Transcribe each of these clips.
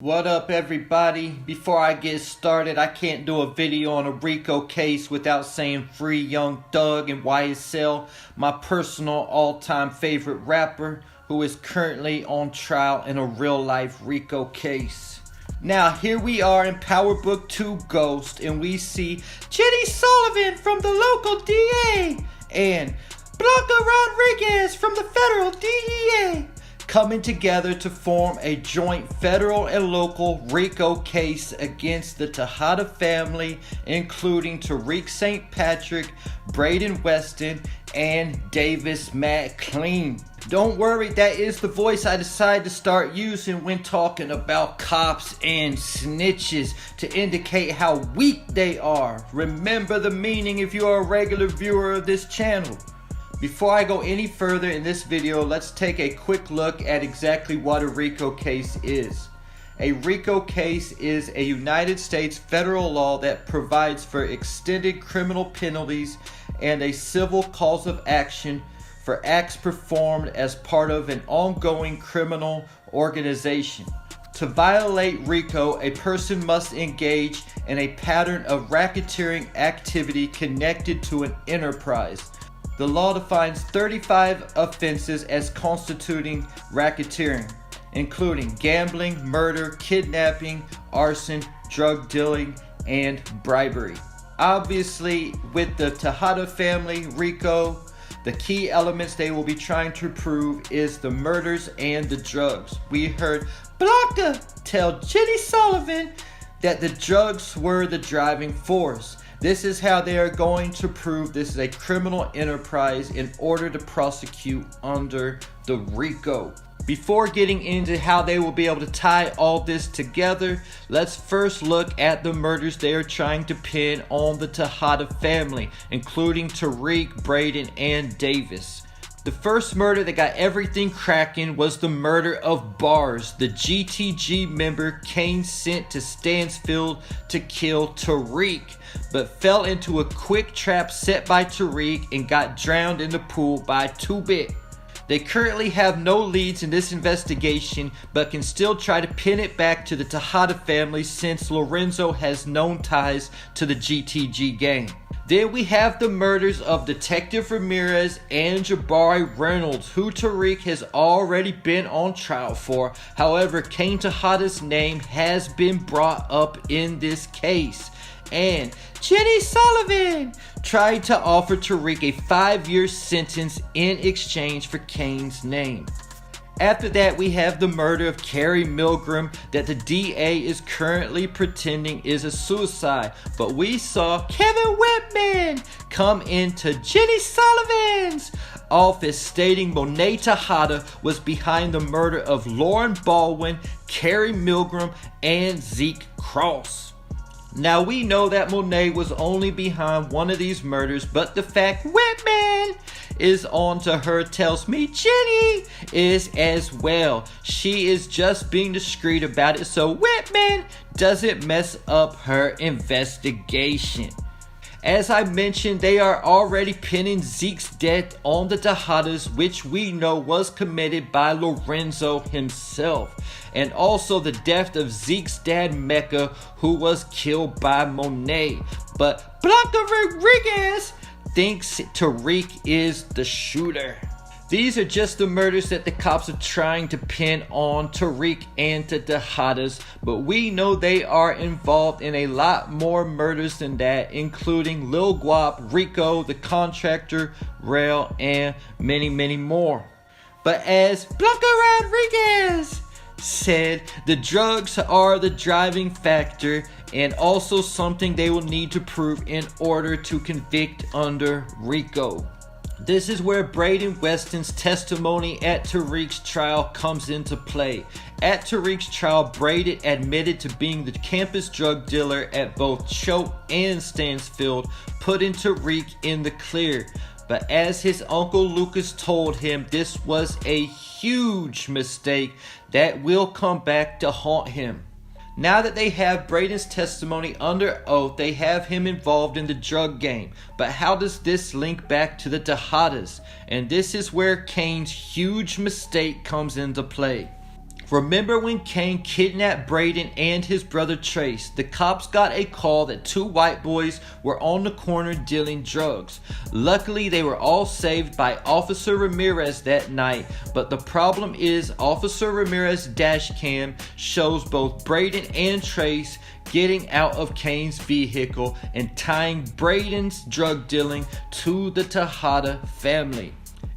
What up, everybody? Before I get started, I can't do a video on a RICO case without saying free Young Thug and YSL, my personal all-time favorite rapper, who is currently on trial in a real-life RICO case. Now, here we are in Power Book 2 Ghost, and we see Jenny Sullivan from the local DA and Blanca Rodriguez from the federal DEA coming together to form a joint federal and local RICO case against the Tejada family, including Tariq St. Patrick, Braden Weston, and Davis McLean. Don't worry, that is the voice I decided to start using when talking about cops and snitches to indicate how weak they are. Remember the meaning if you are a regular viewer of this channel. Before I go any further in this video, let's take a quick look at exactly what a RICO case is. A RICO case is a United States federal law that provides for extended criminal penalties and a civil cause of action for acts performed as part of an ongoing criminal organization. To violate RICO, a person must engage in a pattern of racketeering activity connected to an enterprise. The law defines 35 offenses as constituting racketeering, including gambling, murder, kidnapping, arson, drug dealing, and bribery. Obviously, with the Tejada family RICO, the key elements they will be trying to prove is the murders and the drugs. We heard Blanca tell Jenny Sullivan that the drugs were the driving force. This is how they are going to prove this is a criminal enterprise in order to prosecute under the RICO. Before getting into how they will be able to tie all this together, let's first look at the murders they are trying to pin on the Tejada family, including Tariq, Braden, and Davis. The first murder that got everything cracking was the murder of Bars, the GTG member Kane sent to Stansfield to kill Tariq, but fell into a quick trap set by Tariq and got drowned in the pool by 2-Bit. They currently have no leads in this investigation, but can still try to pin it back to the Tejada family since Lorenzo has known ties to the GTG gang. Then we have the murders of Detective Ramirez and Jabari Reynolds, who Tariq has already been on trial for. However, Kane Tejada's name has been brought up in this case. And Jenny Sullivan tried to offer Tariq a 5-year sentence in exchange for Kane's name. After that, we have the murder of Carrie Milgram that the DA is currently pretending is a suicide. But we saw Kevin Whitman come into Jenny Sullivan's office stating Monet Tejada was behind the murder of Lauren Baldwin, Carrie Milgram, and Zeke Cross. Now we know that Monet was only behind one of these murders, but the fact Whitman is on to her tells me Jenny is as well. She is just being discreet about it so Whitman doesn't mess up her investigation. As I mentioned, they are already pinning Zeke's death on the Tejadas, which we know was committed by Lorenzo himself. And also the death of Zeke's dad Mecca, who was killed by Monet. But Blanca Rodriguez thinks Tariq is the shooter. These are just the murders that the cops are trying to pin on Tariq and the Tejadas, but we know they are involved in a lot more murders than that, including Lil Guap, Rico, the contractor, Rail, and many, many more. But as Blanca Rodriguez said, the drugs are the driving factor and also something they will need to prove in order to convict under RICO. This is where Braden Weston's testimony at Tariq's trial comes into play. At Tariq's trial, Braden admitted to being the campus drug dealer at both Choate and Stansfield, putting Tariq in the clear. But as his uncle Lucas told him, this was a huge mistake that will come back to haunt him. Now that they have Braden's testimony under oath, they have him involved in the drug game. But how does this link back to the Tejadas? And this is where Kane's huge mistake comes into play. Remember when Kane kidnapped Braden and his brother Trace? The cops got a call that 2 white boys were on the corner dealing drugs. Luckily, they were all saved by Officer Ramirez that night, but the problem is Officer Ramirez's dash cam shows both Braden and Trace getting out of Kane's vehicle and tying Braden's drug dealing to the Tejada family.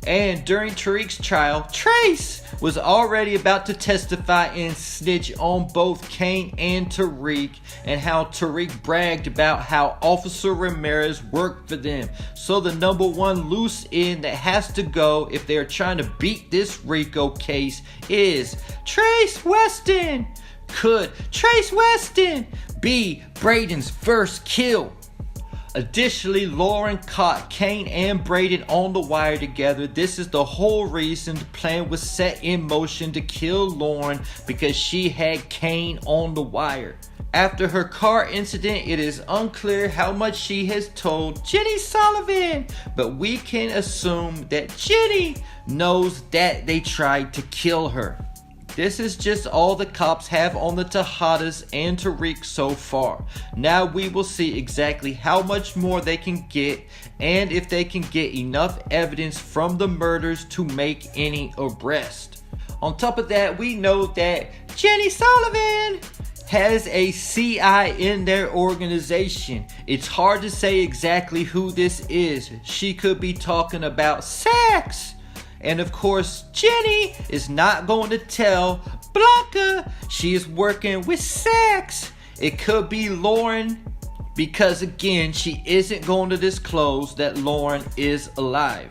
And during Tariq's trial, Trace was already about to testify and snitch on both Kane and Tariq, and how Tariq bragged about how Officer Ramirez worked for them. So the number one loose end that has to go if they're trying to beat this RICO case is Trace Weston. Could Trace Weston be Braden's first kill? Additionally, Lauren caught Kane and Braden on the wire together. This is the whole reason the plan was set in motion to kill Lauren, because she had Kane on the wire. After her car incident, it is unclear how much she has told Jenny Sullivan, but we can assume that Jenny knows that they tried to kill her. This is just all the cops have on the Tejadas and Tariq so far. Now we will see exactly how much more they can get, and if they can get enough evidence from the murders to make any arrest. On top of that, we know that Jenny Sullivan has a CI in their organization. It's hard to say exactly who this is. She could be talking about sex. And of course, Jenny is not going to tell Blanca she is working with sex. It could be Lauren, because again, she isn't going to disclose that Lauren is alive.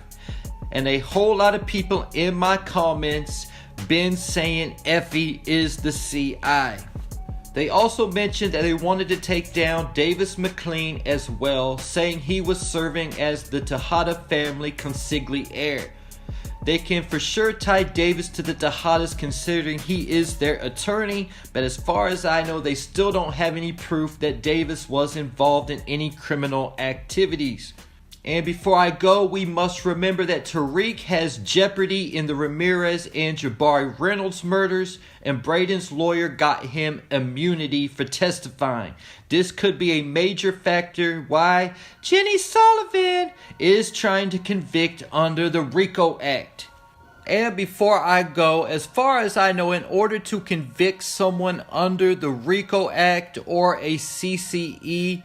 And a whole lot of people in my comments been saying Effie is the CI. They also mentioned that they wanted to take down Davis McLean as well, saying he was serving as the Tejada family consigliere heir. They can for sure tie Davis to the Tejadas considering he is their attorney, but as far as I know, they still don't have any proof that Davis was involved in any criminal activities. And before I go, we must remember that Tariq has jeopardy in the Ramirez and Jabari Reynolds murders, and Braden's lawyer got him immunity for testifying. This could be a major factor why Jenny Sullivan is trying to convict under the RICO Act. And before I go, as far as I know, in order to convict someone under the RICO Act or a CCE,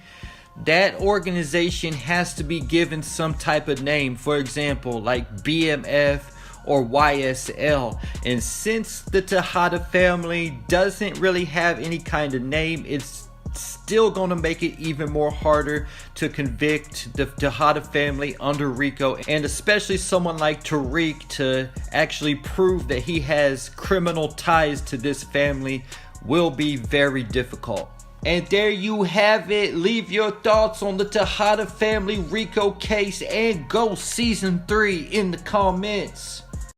that organization has to be given some type of name, for example, like BMF or YSL. And since the Tejada family doesn't really have any kind of name, it's still going to make it even more harder to convict the Tejada family under RICO, and especially someone like Tariq to actually prove that he has criminal ties to this family will be very difficult. And there you have it. Leave your thoughts on the Tejada family RICO case and Ghost Season 3 in the comments.